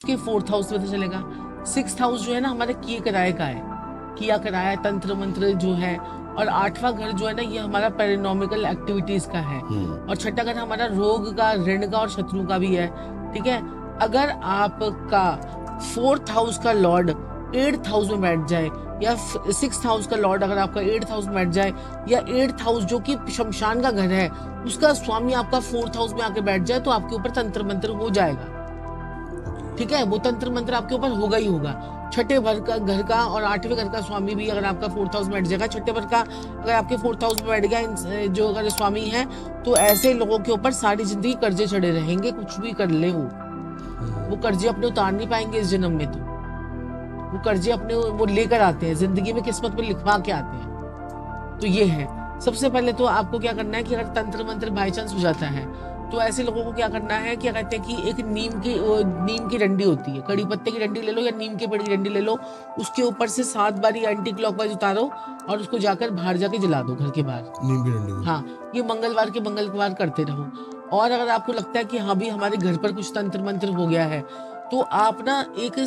कि 4th house में तो चलेगा। 6th हाउस जो है ना हमारे किए कराए का है, किया कराया तंत्र मंत्र जो है। और 8वां घर जो है ना ये हमारा पैरानॉर्मल एक्टिविटीज का है। और 6ठा घर हमारा रोग का, ऋण का और शत्रु का भी है। ठीक है, अगर आपका 4th हाउस का लॉर्ड 8th हाउस में बैठ जाए, या 6th हाउस का लॉर्ड अगर आपका 8th हाउस में बैठ जाए, या 8th हाउस जो कि शमशान का घर है उसका स्वामी आपका 4th हाउस में आके बैठ जाए, तो आपके ऊपर तंत्र मंत्र हो जाएगा। ठीक है, वो तंत्र मंत्र आपके ऊपर होगा ही होगा। 6ठे घर का और 8वें घर का स्वामी भी अगर आपका 4th हाउस में बैठ जाएगा, 6ठे घर का अगर आपके 4th हाउस में बैठ गया जो अगर स्वामी है, तो ऐसे लोगों के ऊपर सारी जिंदगी कर्जे चढ़े रहेंगे। कुछ भी कर ले वो कर्जे अपने उतार नहीं पाएंगे इस जन्म में। तो वो कर्जे अपने वो लेकर आते हैं, जिंदगी में किस्मत में लिखवा के आते हैं। तो ये है, सबसे पहले तो आपको क्या करना है कि अगर तंत्र मंत्र बाई चांस हो जाता है तो ऐसे लोगों को क्या करना है, क्या कहते हैं कि एक नीम की डंडी होती है, कड़ी पत्ते की डंडी ले लो या नीम के पेड़ की डंडी ले लो, उसके ऊपर से 7 बारी एंटी क्लॉकवाइज उतारो और उसको जाकर बाहर जाके जला दो, घर के बाहर, नीम की डंडी। हाँ, ये मंगलवार के मंगलवार करते रहो। और अगर आपको लगता है कि हाँ भी हमारे घर पर कुछ तंत्र मंत्र हो गया है, तो आप ना एक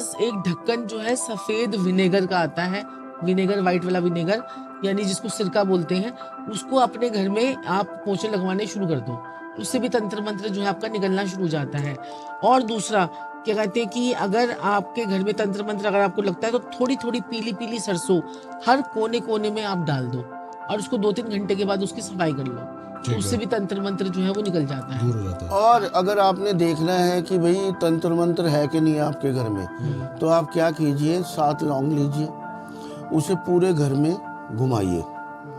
ढक्कन जो है सफेद विनेगर का आता है, विनेगर, व्हाइट वाला विनेगर, यानी जिसको सिरका बोलते हैं, उसको अपने घर में आप पोछे लगवाने शुरू कर दो। उससे भी तंत्र मंत्र जो है आपका निकलना शुरू हो जाता है। और दूसरा क्या कहते हैं कि अगर आपके घर में तंत्र मंत्र अगर आपको लगता है, तो थोड़ी थोड़ी पीली पीली सरसों हर कोने कोने में आप डाल दो और उसको 2-3 घंटे के बाद उसकी सफाई कर लो, तो उससे भी तंत्र मंत्र जो है वो निकल जाता है, दूर हो जाता है। और अगर आपने देखना है कि भाई तंत्र मंत्र है कि नहीं आपके घर में, तो आप क्या कीजिए, 7 लौंग लीजिए, उसे पूरे घर में घुमाइए,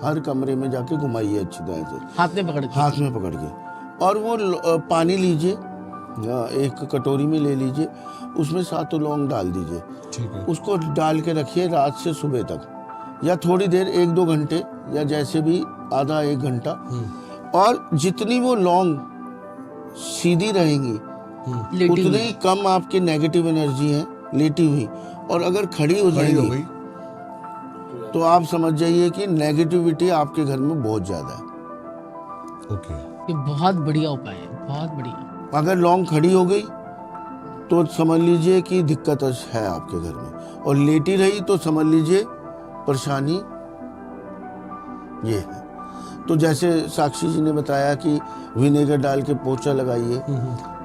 हर कमरे में जाके घुमाइए अच्छी तरह से, हाथ में पकड़ के। और वो पानी लीजिए, एक कटोरी में ले लीजिए, उसमें 7 लौंग डाल दीजिए। ठीक है। उसको डाल के रखिए रात से सुबह तक, या थोड़ी देर 1-2 घंटे, या जैसे भी आधा 1 घंटा। और जितनी वो लौंग सीधी रहेंगी उतनी ही कम आपकी नेगेटिव एनर्जी है लेटी हुई। और अगर खड़ी हो जाएगी तो आप समझ जाइए कि नेगेटिविटी आपके घर में बहुत ज्यादा है। ओके, ये बहुत बढ़िया उपाय है, बहुत बढ़िया। अगर लौंग खड़ी हो गई तो समझ लीजिए कि दिक्कत है आपके घर में, और लेटी रही तो समझ लीजिए परेशानी ये है। तो जैसे साक्षी जी ने बताया कि विनेगर डाल के पोछा लगाइए,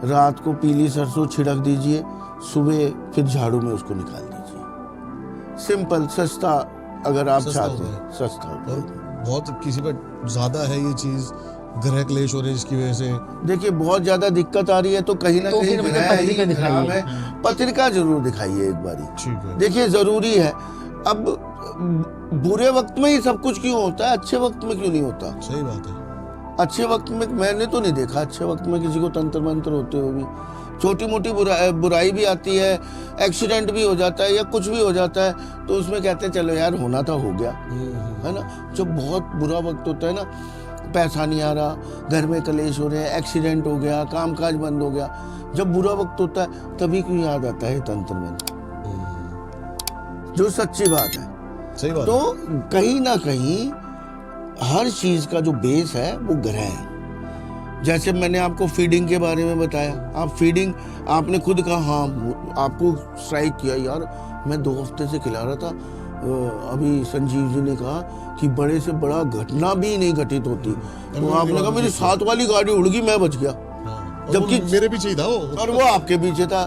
रात को पीली सरसों छिड़क दीजिए, सुबह फिर झाड़ू में उसको निकाल दीजिए। सिंपल, सस्ता, अगर आप चाहते हैं सस्ता। बहुत किसी पर ज्यादा है ये चीज, ग्रह क्लेश हो रहे जिसकी वजह से, देखिए बहुत ज्यादा दिक्कत आ रही है तो कहीं ना कहीं खराब है, पत्रिका जरूर दिखाइए एक बारी। देखिए जरूरी है। अब बुरे वक्त में ही सब कुछ क्यों होता है, अच्छे वक्त में क्यों नहीं होता? सही बात है। अच्छे वक्त में मैंने तो नहीं देखा अच्छे वक्त में किसी को तंत्र मंत्र होते हुए भी। छोटी मोटी बुराई भी आती है, एक्सीडेंट भी हो जाता है या कुछ भी हो जाता है, तो उसमें कहते हैं चलो यार होना था हो गया, है ना। जब बहुत बुरा वक्त होता है ना, पैसा नहीं आ रहा, घर में कलेश हो रहे हैं, एक्सीडेंट हो गया, कामकाज बंद हो गया, जब बुरा वक्त होता है तभी क्यों याद आता है तंत्र मंत्र, जो सच्ची बात है। सही बात। तो कहीं ना कहीं हर चीज का जो बेस है वो ग्रह है। जैसे मैंने आपको फीडिंग के बारे में बताया, आप फीडिंग आपने खुद कहा, हाँ आपको स्ट्राइक किया, यार मैं 2 हफ्ते से खिला रहा था, अभी संजीव जी ने कहा कि बड़े से बड़ा घटना भी नहीं घटित होती, तो आपने कहा मेरी 7 वाली गाड़ी उड़ गई, मैं बच गया, जबकि मेरे पीछे ही था वो, और वो आपके पीछे था।